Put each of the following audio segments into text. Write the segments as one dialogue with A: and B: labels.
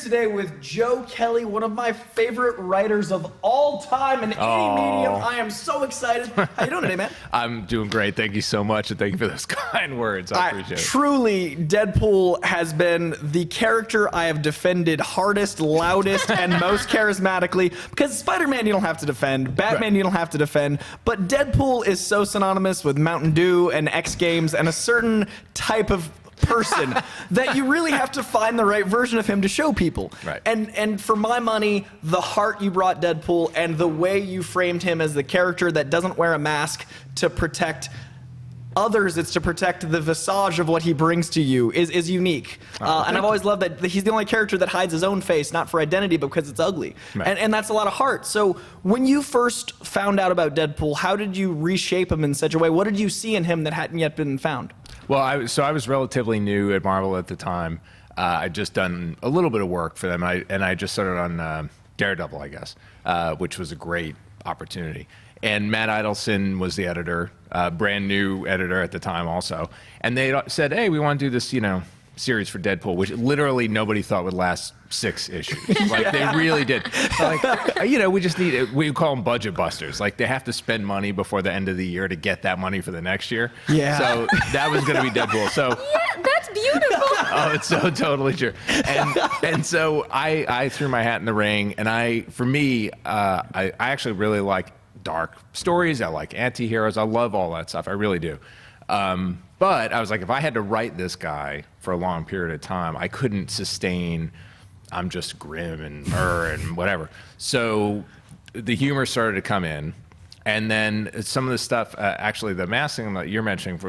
A: today with Joe Kelly, one of my favorite writers of all time in any medium. I am so excited. How you doing today, man?
B: I'm doing great. Thank you so much, and thank you for those kind words. I appreciate it.
A: Truly, Deadpool has been the character I have defended hardest, loudest, and most charismatically. Because Spider-Man you don't have to defend, Batman you don't have to defend, but Deadpool is so synonymous with Mountain Dew and X Games and a certain type of person that you really have to find the right version of him to show people.
B: Right.
A: And for my money, the heart you brought Deadpool and the way you framed him as the character that doesn't wear a mask to protect others, it's to protect the visage of what he brings to you, is unique. And I've always loved that he's the only character that hides his own face, not for identity, but because it's ugly. Right. And that's a lot of heart. So when you first found out about Deadpool, how did you reshape him in such a way? What did you see in him that hadn't yet been found?
B: Well, I was relatively new at Marvel at the time. I'd just done a little bit of work for them, and I just started on Daredevil, I guess, which was a great opportunity. And Matt Idelson was the editor, brand new editor at the time also. And they said, hey, we want to do this, series for Deadpool, which literally nobody thought would last 6 issues. Like, they really did. Like, we just need, we call them budget busters. Like, they have to spend money before the end of the year to get that money for the next year. Yeah. So that was going to be Deadpool. So
C: yeah, that's beautiful.
B: Oh, it's so totally true. And so I threw my hat in the ring, and I actually really like dark stories. I like anti-heroes. I love all that stuff. I really do. But I was like, if I had to write this guy for a long period of time, I couldn't sustain, I'm just grim and whatever. So the humor started to come in. And then some of the stuff, actually the masking that you're mentioning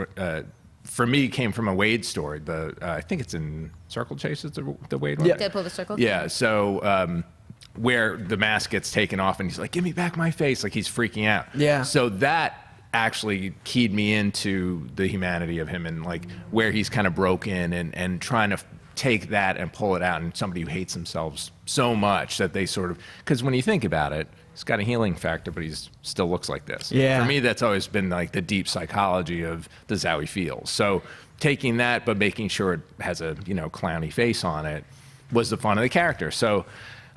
B: for me came from a Wade story. I think it's in Circle Chase, it's the Wade one?
C: Yeah. Deadpool the Circle?
B: Yeah, so where the mask gets taken off and he's like, give me back my face, like he's freaking out.
A: Yeah.
B: So that actually keyed me into the humanity of him and like where he's kind of broken and trying to take that and pull it out, and somebody who hates themselves so much that they sort of, because when you think about it, he's got a healing factor, but he still looks like this.
A: Yeah.
B: For me, that's always been like the deep psychology of this is how he feels. So taking that, but making sure it has a clowny face on it was the fun of the character. So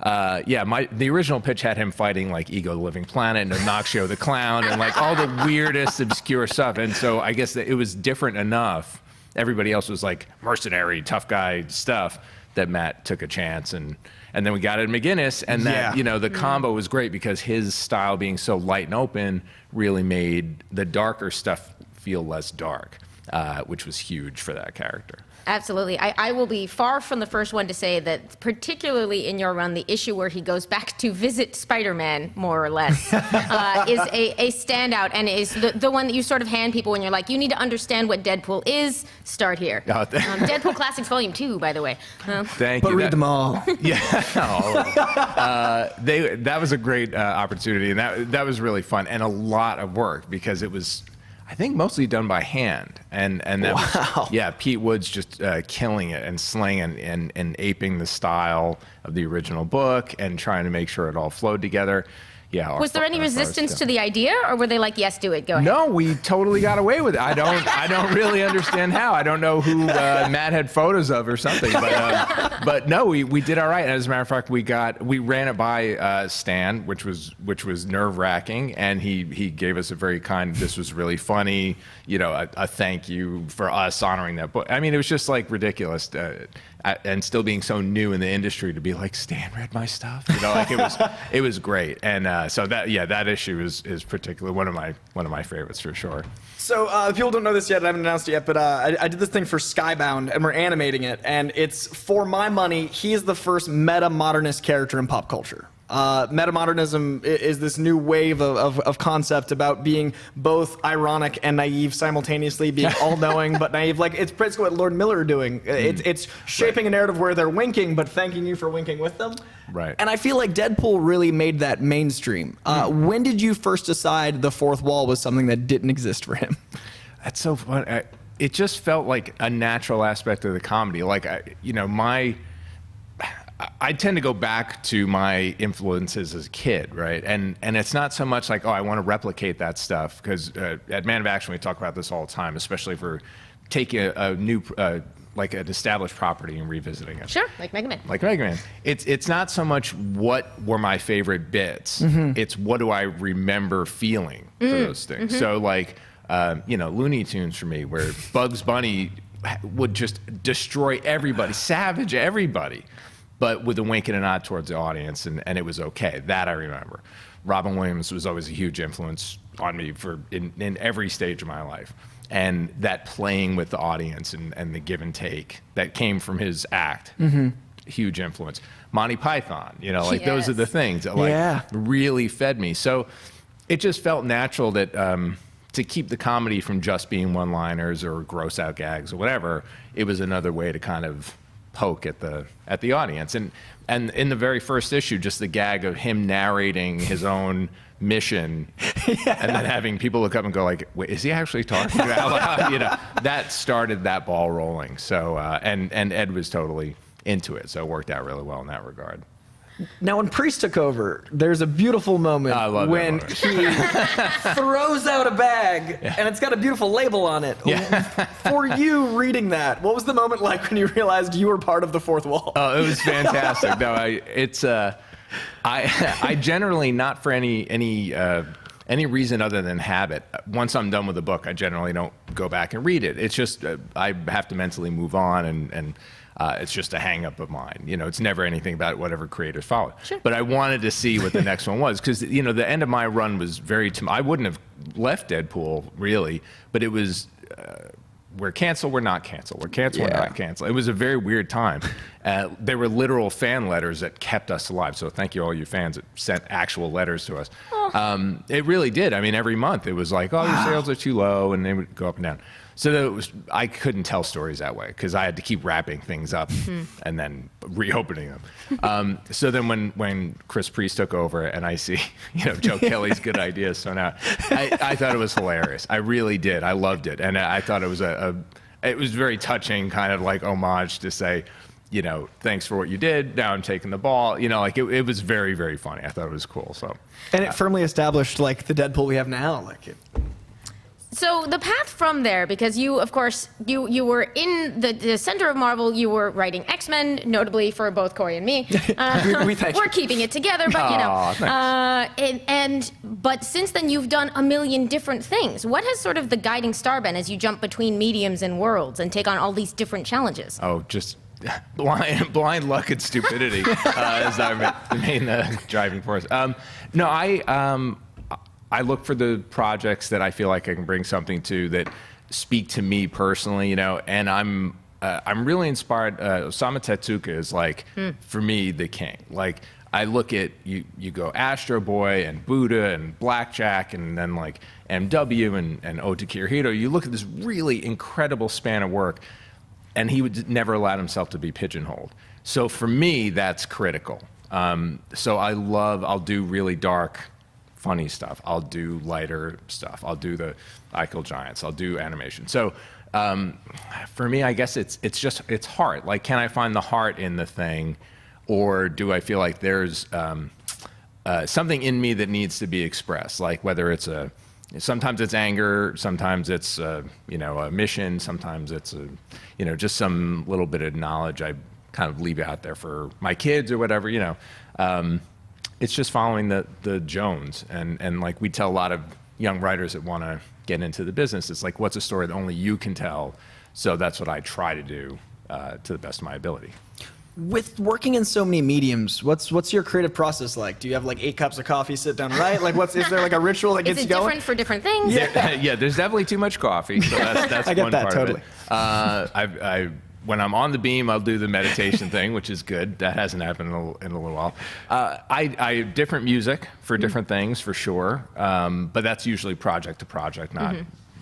B: the original pitch had him fighting like Ego the Living Planet and Noxio the Clown and like all the weirdest obscure stuff. And so I guess that it was different enough. Everybody else was like mercenary, tough guy stuff that Matt took a chance. And then we got it in McGinnis, and that, the combo was great because his style being so light and open really made the darker stuff feel less dark, which was huge for that character.
C: Absolutely. I will be far from the first one to say that, particularly in your run, the issue where he goes back to visit Spider-Man, more or less, is a standout, and is the one that you sort of hand people when you're like, you need to understand what Deadpool is, start here. Deadpool Classics Volume 2, by the way.
B: Thank you.
A: But read them all.
B: Yeah. That was a great opportunity, and that was really fun and a lot of work because it was, I think, mostly done by hand, and that was, Pete Woods just killing it and slaying and aping the style of the original book and trying to make sure it all flowed together. Yeah.
C: Was there any resistance to the idea, or were they like, yes, do it, go ahead?
B: No, we totally got away with it. I don't really understand how. I don't know who Matt had photos of or something, but no, we did all right. And as a matter of fact, we ran it by Stan, which was nerve-wracking, and he gave us a very kind, this was really funny, a thank you for us honoring that book. I mean, it was just like ridiculous. And still being so new in the industry to be like, Stan read my stuff, like it was great. And so that issue is particularly one of my favorites for sure.
A: So people don't know this yet, I haven't announced it yet, but I did this thing for Skybound, and we're animating it, and it's, for my money, he is the first meta-modernist character in pop culture. Metamodernism is this new wave of concept about being both ironic and naive simultaneously, being all-knowing but naive. Like, it's basically what Lord Miller are doing. It's shaping a narrative where they're winking but thanking you for winking with them.
B: Right.
A: And I feel like Deadpool really made that mainstream. When did you first decide the fourth wall was something that didn't exist for him?
B: That's so fun. It just felt like a natural aspect of the comedy. Like, I tend to go back to my influences as a kid, right? And it's not so much like, oh, I want to replicate that stuff, because at Man of Action we talk about this all the time, especially for taking a new like an established property and revisiting it.
C: Sure, like Mega Man.
B: Like Mega Man. It's not so much what were my favorite bits. It's what do I remember feeling for those things. So like, Looney Tunes for me, where Bugs Bunny would just destroy everybody, savage everybody, but with a wink and a nod towards the audience, and it was okay. That I remember. Robin Williams was always a huge influence on me in every stage of my life. And that playing with the audience and the give and take that came from his act, huge influence. Monty Python, those are the things that really fed me. So it just felt natural that to keep the comedy from just being one-liners or gross out gags or whatever, it was another way to kind of poke at the audience. And in the very first issue, just the gag of him narrating his own mission and then having people look up and go like, wait, is he actually talking out loud? That started that ball rolling. So and Ed was totally into it, so it worked out really well in that regard.
A: Now, when Priest took over, there's a beautiful moment when he throws out a bag, and it's got a beautiful label on it. For you reading that, what was the moment like when you realized you were part of the fourth wall?
B: Oh, it was fantastic. No, I generally, not for any reason other than habit, once I'm done with the book, I generally don't go back and read it. It's just I have to mentally move on, and it's just a hang-up of mine. It's never anything about whatever creators follow. Sure. But I wanted to see what the next one was, because the end of my run was very. I wouldn't have left Deadpool really, but it was. We're canceled, we're not canceled. We're canceled, we're not canceled. It was a very weird time. There were literal fan letters that kept us alive. So thank you all you fans that sent actual letters to us. It really did. I mean, every month it was like, oh, your sales are too low, and they would go up and down. So I couldn't tell stories that way because I had to keep wrapping things up and then reopening them. So then when Chris Priest took over and I see, Joe Kelly's good ideas. So now I thought it was hilarious. I really did. I loved it. And I thought it was it was very touching kind of like homage to say, thanks for what you did. Now I'm taking the ball. It was very, very funny. I thought it was cool. So,
A: and it firmly established like the Deadpool we have now.
C: So the path from there, because you, of course, you were in the center of Marvel. You were writing X-Men, notably for both Corey and me. We're keeping it together, but but since then you've done a million different things. What has sort of the guiding star been as you jump between mediums and worlds and take on all these different challenges?
B: Oh, just blind luck and stupidity is the main driving force. I look for the projects that I feel like I can bring something to that speak to me personally, and I'm really inspired. Osamu Tezuka is like, for me, the king. Like, I look at, you go Astro Boy and Buddha and Blackjack and then like MW and Ode to Kirihito. You look at this really incredible span of work, and he would never allow himself to be pigeonholed. So for me, that's critical. So I'll do really dark, funny stuff. I'll do lighter stuff. I'll do the I Kill Giants. I'll do animation. So for me, I guess it's heart. Like, can I find the heart in the thing, or do I feel like there's something in me that needs to be expressed? Like whether it's sometimes it's anger, sometimes it's a mission, sometimes it's just some little bit of knowledge I kind of leave out there for my kids or whatever. It's just following the Jones, and like we tell a lot of young writers that want to get into the business, it's like, what's a story that only you can tell? So that's what I try to do to the best of my ability.
A: With working in so many mediums, what's your creative process like? Do you have like 8 cups of coffee, sit down, right? Like, is there like a ritual that gets you going?
C: Is it different for different things?
B: Yeah, there's definitely too much coffee. So that's
A: I get
B: one
A: that
B: part
A: totally.
B: of it. When I'm on the beam, I'll do the meditation thing, which is good. That hasn't happened in a little while. I different music for different things, for sure. But that's usually project to project, not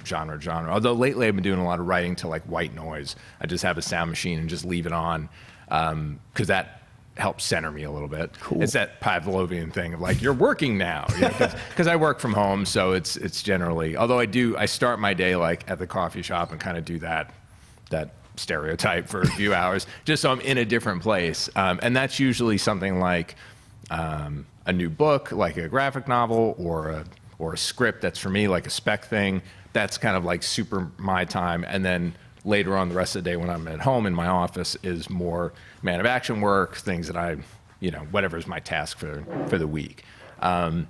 B: genre to genre. Although lately I've been doing a lot of writing to like white noise. I just have a sound machine and just leave it on, because that helps center me a little bit. Cool. It's that Pavlovian thing of like, you're working now, because I work from home, so it's generally. Although I start my day like at the coffee shop and kind of do that stereotype for a few hours, just so I'm in a different place. And that's usually something like a new book, like a graphic novel, or a script that's for me, like a spec thing. That's kind of like super my time. And then later on the rest of the day when I'm at home in my office is more man of action work, things that I, whatever's my task for the week. And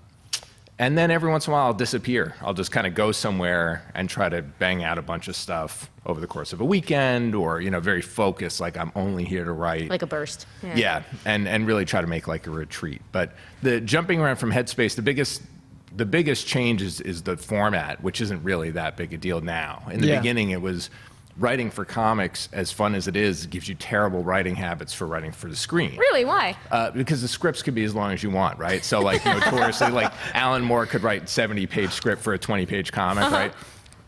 B: then every once in a while I'll disappear. I'll just kind of go somewhere and try to bang out a bunch of stuff over the course of a weekend, or, very focused, like I'm only here to write.
C: Like a burst.
B: Yeah, and really try to make like a retreat. But the jumping around from Headspace, the biggest change is the format, which isn't really that big a deal now. In the beginning, it was writing for comics, as fun as it is, gives you terrible writing habits for writing for the screen.
C: Really? Why?
B: Because the scripts could be as long as you want, right? So like notoriously, like Alan Moore could write 70-page script for a 20-page comic, right?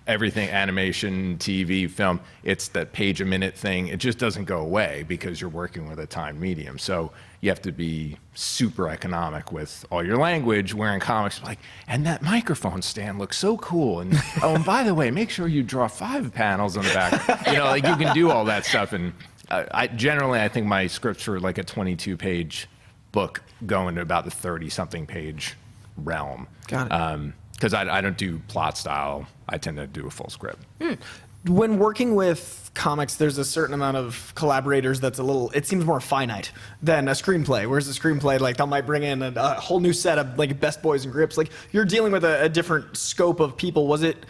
B: Everything, animation, TV, film, it's that page a minute thing. It just doesn't go away because you're working with a timed medium. So you have to be super economic with all your language, where in comics, like, and that microphone stand looks so cool. And oh, and by the way, make sure you draw 5 panels on the back. Like you can do all that stuff. And I think my scripts are like a 22-page book going to about the 30-something page realm. Got it. Because I don't do plot style. I tend to do a full script.
A: When working with comics, there's a certain amount of collaborators that's it seems more finite than a screenplay. Whereas a screenplay, like, they might bring in a whole new set of, like, best boys and grips. Like, you're dealing with a different scope of people. Was it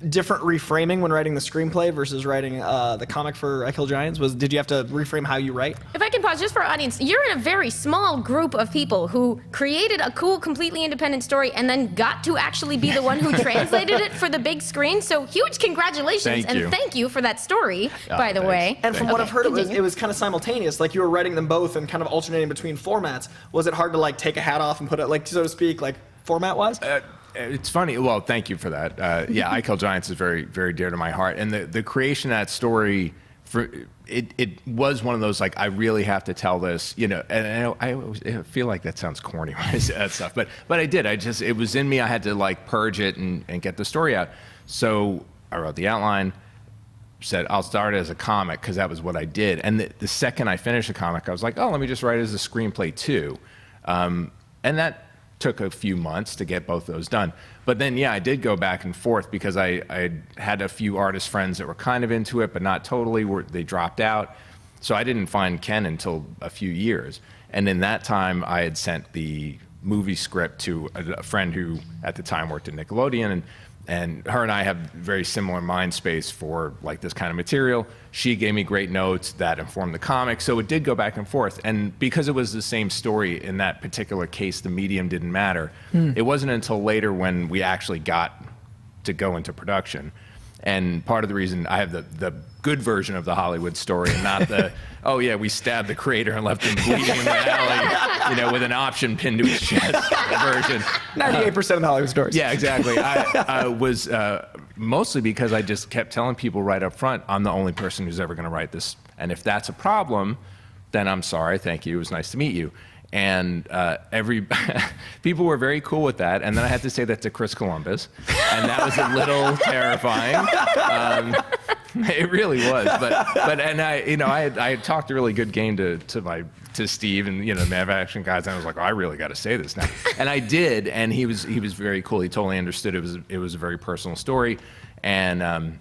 A: different reframing when writing the screenplay versus writing the comic for I Kill Giants? Did you have to reframe how you write?
C: If I can pause just for our audience, you're in a very small group of people who created a cool, completely independent story and then got to actually be the one who translated it for the big screen. So huge congratulations thank you for that story, by the way.
A: And from what I've heard, it was kind of simultaneous. Like, you were writing them both and kind of alternating between formats. Was it hard to, like, take a hat off and put it, like, so to speak, like, format-wise?
B: It's funny. Well, thank you for that. I Kill Giants is very, very dear to my heart. And the creation of that story, it was one of those, like, I really have to tell this, and I feel like that sounds corny when I say that stuff, but I did. It was in me. I had to, like, purge it and get the story out. So I wrote the outline, said I'll start it as a comic because that was what I did. And the second I finished the comic, I was like, oh, let me just write it as a screenplay too. And that took a few months to get both those done. But then, I did go back and forth because I had a few artist friends that were kind of into it, but not totally. They dropped out. So I didn't find Ken until a few years. And in that time, I had sent the movie script to a friend who at the time worked at Nickelodeon, and her and I have very similar mind space for, like, this kind of material. She gave me great notes that informed the comic, so it did go back and forth. And because it was the same story in that particular case, the medium didn't matter. It wasn't until later when we actually got to go into production. And part of the reason I have the good version of the Hollywood story and not the, oh yeah, we stabbed the creator and left him bleeding in the alley, with an option pinned to his chest version.
A: 98% of the Hollywood stories.
B: Yeah, exactly. I was mostly because I just kept telling people right up front, I'm the only person who's ever going to write this. And if that's a problem, then I'm sorry, thank you, it was nice to meet you. And people were very cool with that. And then I had to say that to Chris Columbus, and that was a little terrifying. It really was. But I had talked a really good game to Steve and the Man of Action guys, and I was like, oh, I really got to say this now. And I did, and he was very cool. He totally understood it was a very personal story, and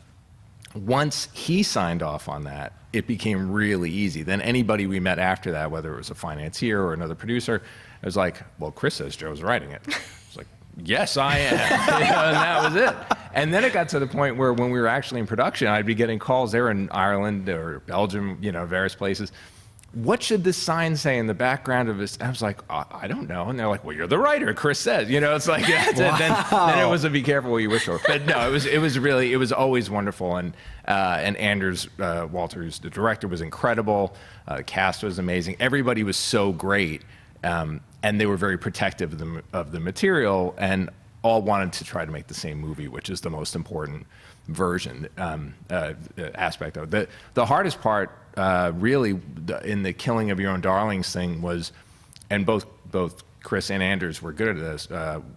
B: once he signed off on that, it became really easy. Then anybody we met after that, whether it was a financier or another producer, it was like, well, Chris says Joe's writing it. It's like, yes, I am. And that was it. And then it got to the point where when we were actually in production, I'd be getting calls there in Ireland or Belgium, various places. What should this sign say in the background of this? I was like, I don't know. And they're like, well, you're the writer, Chris says. It's like, wow. then it was a be careful what you wish for. But no, it was always wonderful. And Anders Walter, who's the director, was incredible. The cast was amazing. Everybody was so great. And they were very protective of the material and all wanted to try to make the same movie, which is the most important version aspect of it. The hardest part, really, in the killing of your own darlings thing was, and both Chris and Anders were good at this,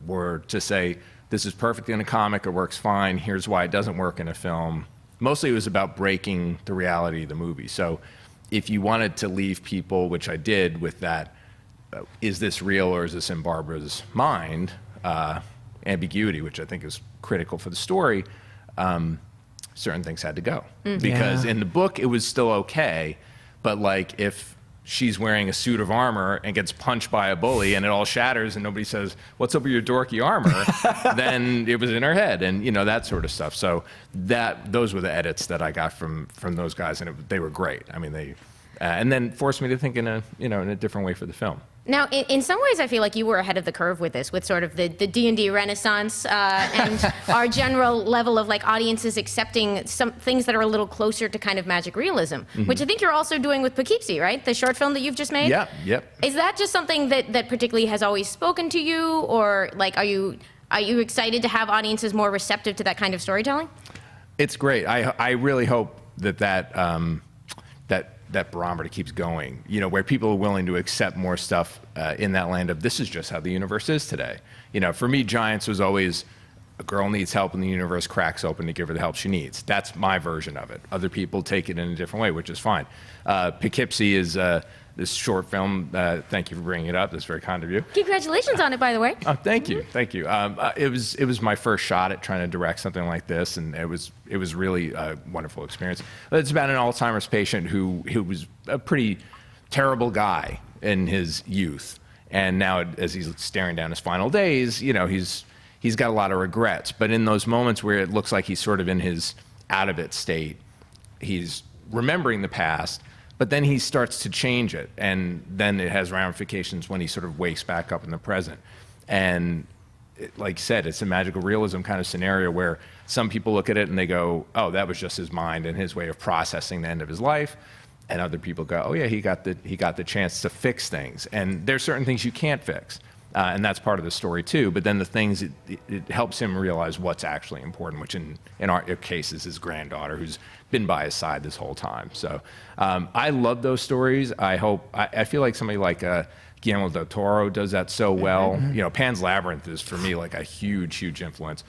B: were to say, this is perfect in a comic, it works fine, here's why it doesn't work in a film, mostly it was about breaking the reality of the movie. So if you wanted to leave people, which I did with that, is this real or is this in Barbara's mind, ambiguity, which I think is critical for the story, certain things had to go. Because in the book, it was still okay, but like if she's wearing a suit of armor and gets punched by a bully and it all shatters and nobody says, what's up with your dorky armor? Then it was in her head and, you know, that sort of stuff. So those were the edits that I got from those guys, and they were great. I mean, they, and then forced me to think in a different way for the film.
C: Now, in some ways, I feel like you were ahead of the curve with this, with sort of the D&D renaissance and our general level of like audiences accepting some things that are a little closer to kind of magic realism, which I think you're also doing with Poughkeepsie, right? The short film that you've just made?
B: Yeah, yep.
C: Is that just something that particularly has always spoken to you, or like are you excited to have audiences more receptive to that kind of storytelling?
B: It's great. I really hope that barometer keeps going, you know, where people are willing to accept more stuff in that land of this is just how the universe is today. You know, for me, Giants was always a girl needs help and the universe cracks open to give her the help she needs. That's my version of it. Other people take it in a different way, which is fine. Poughkeepsie is this short film. Thank you for bringing it up. That's very kind of you.
C: Congratulations on it, by the way.
B: Oh, thank you, thank you. It was my first shot at trying to direct something like this, and it was really a wonderful experience. It's about an Alzheimer's patient who was a pretty terrible guy in his youth, and now as he's staring down his final days, you know, he's got a lot of regrets. But in those moments where it looks like he's sort of in his out of it state, he's remembering the past. But then he starts to change it, and then it has ramifications when he sort of wakes back up in the present. And like you said, it's a magical realism kind of scenario where some people look at it and they go, oh, that was just his mind and his way of processing the end of his life. And other people go, oh yeah, he got the chance to fix things. And there's certain things you can't fix. And that's part of the story too. But then the things, it helps him realize what's actually important, which in our case is his granddaughter, who's been by his side this whole time. So I love those stories. I feel like somebody like Guillermo del Toro does that so well. You know, Pan's Labyrinth is for me like a huge, huge influence.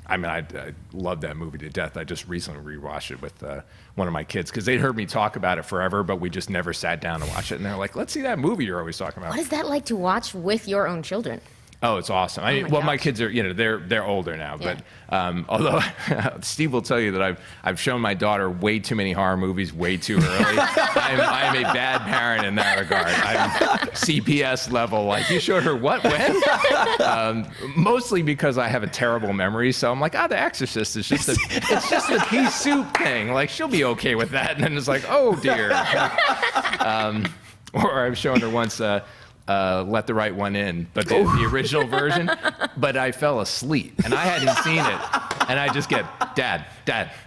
B: I mean, I love that movie to death. I just recently rewatched it with one of my kids because they'd heard me talk about it forever, but we just never sat down to watch it. And they're like, let's see that movie you're always talking about.
C: What is that like to watch with your own children?
B: Oh, it's awesome. I mean, my kids are, you know, they're older now,
C: Yeah.
B: but although Steve will tell you that I've shown my daughter way too many horror movies way too early. I'm a bad parent in that regard. I'm CPS level. Like, you showed her what, when? Mostly because I have a terrible memory. So I'm like, The Exorcist is just it's just a pea soup thing. Like, she'll be okay with that. And then it's like, oh dear. Or I've shown her once. Let the Right One In, but the original version. But I fell asleep, and I hadn't seen it, and I just get Dad.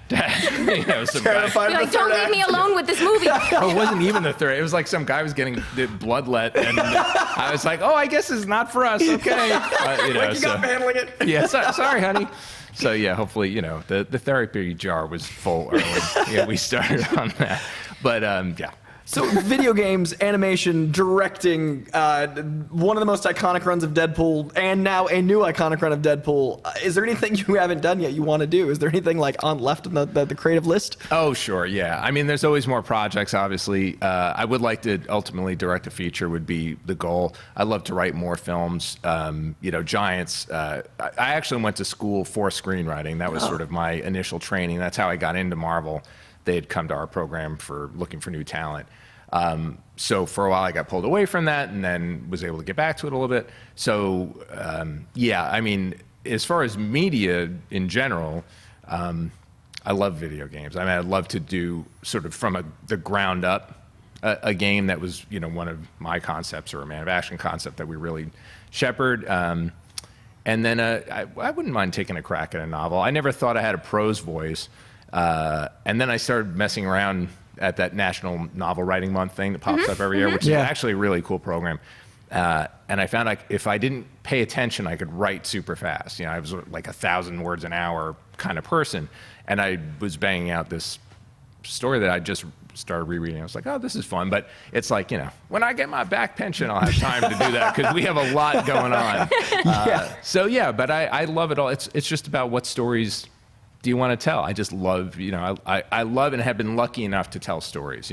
B: You know, some guy.
C: You're like, don't leave me alone with this movie.
B: Oh, it wasn't even the third. It was like some guy was getting the bloodlet, and I was like, oh, I guess it's not for us. Okay, you know,
A: Like you got handling it.
B: Yeah, sorry, honey. So yeah, hopefully, you know, the therapy jar was full early. Yeah, we started on that, but yeah.
A: So video games, animation, directing, one of the most iconic runs of Deadpool, and now a new iconic run of Deadpool. Is there anything you haven't done yet you want to do? Is there anything like on left in the creative list?
B: Oh, sure, yeah. I mean, there's always more projects, obviously. I would like to ultimately direct a feature would be the goal. I'd love to write more films. You know, Giants, I actually went to school for screenwriting. That was sort of my initial training. That's how I got into Marvel. They had come to our program for looking for new talent. So for a while I got pulled away from that and then was able to get back to it a little bit. So yeah, I mean, as far as media in general, I love video games. I mean, I'd love to do sort of from the ground up a game that was, you know, one of my concepts or a Man of Action concept that we really shepherd. And then I wouldn't mind taking a crack at a novel. I never thought I had a prose voice. And then I started messing around at that National Novel Writing Month thing that pops up every year, which is actually a really cool program. And I found if I didn't pay attention, I could write super fast. You know, I was like 1,000 words an hour kind of person. And I was banging out this story that I just started rereading. I was like, oh, this is fun. But it's like, you know, when I get my back pension, I'll have time to do that because we have a lot going on. So yeah, but I love it all. It's just about what stories do you want to tell? I just love, I love and have been lucky enough to tell stories.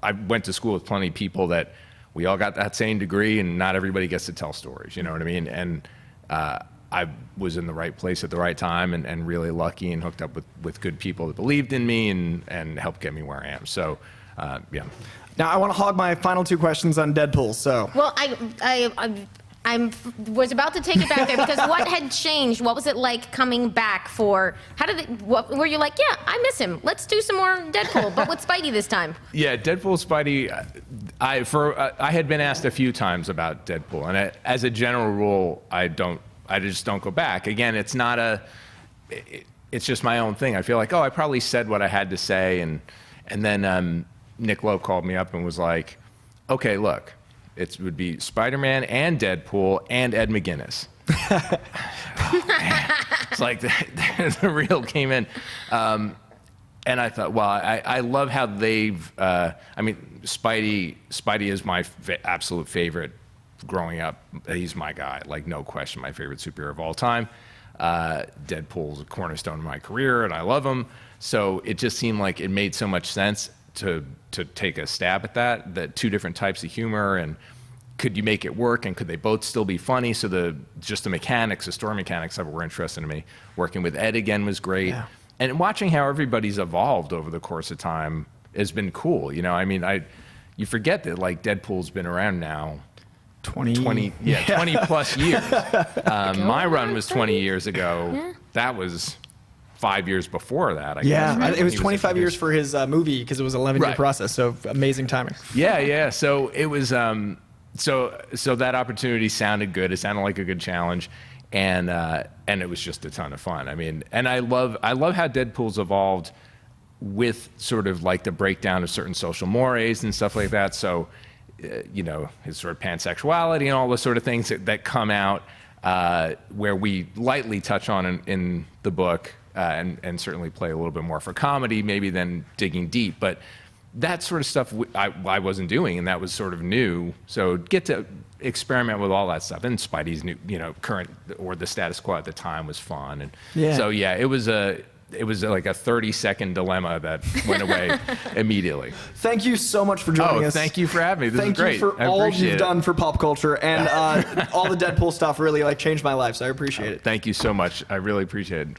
B: I went to school with plenty of people that we all got that same degree, and not everybody gets to tell stories. You know what I mean? And I was in the right place at the right time, and really lucky, and hooked up with good people that believed in me and helped get me where I am. So, yeah.
A: Now, I want to hog my final 2 questions on Deadpool. So,
C: Well, I was about to take it back there because what had changed? What was it like coming back for? Were you like, yeah, I miss him. Let's do some more Deadpool, but with Spidey this time?
B: Yeah, Deadpool, Spidey. I had been asked a few times about Deadpool, and as a general rule, I just don't go back. Again, it's not it's just my own thing. I feel like, I probably said what I had to say, and then Nick Lowe called me up and was like, okay, look. It would be Spider-Man and Deadpool and Ed McGuinness. It's like the real came in. And I thought, well, I love how they've, Spidey is my absolute favorite growing up. He's my guy, like no question, my favorite superhero of all time. Deadpool's a cornerstone of my career, and I love him. So it just seemed like it made so much sense to take a stab at that 2 different types of humor, and could you make it work, and could they both still be funny? So the mechanics, the story mechanics of it were interesting to me. Working with Ed again was great. Yeah. And watching how everybody's evolved over the course of time has been cool. You forget that like Deadpool's been around now 20 plus years. My run was 20 years ago. Yeah. That was 5 years before that, I guess.
A: Yeah, it was 25 years for his movie because it was an 11-year process. So amazing timing.
B: Yeah. So it was, so that opportunity sounded good. It sounded like a good challenge, and it was just a ton of fun. And I love how Deadpool's evolved with sort of like the breakdown of certain social mores and stuff like that. So, his sort of pansexuality and all the sort of things that come out where we lightly touch on in the book. And certainly play a little bit more for comedy, maybe than digging deep. But that sort of stuff I wasn't doing, and that was sort of new. So get to experiment with all that stuff. And Spidey's new, current or the status quo at the time was fun. And so it was like a 30-second dilemma that went away immediately.
A: Thank you so much for joining us.
B: Thank you for having me. This is great.
A: Thank you for all you've done for pop culture, and all the Deadpool stuff really changed my life. So I appreciate it.
B: Thank you so much. I really appreciate it.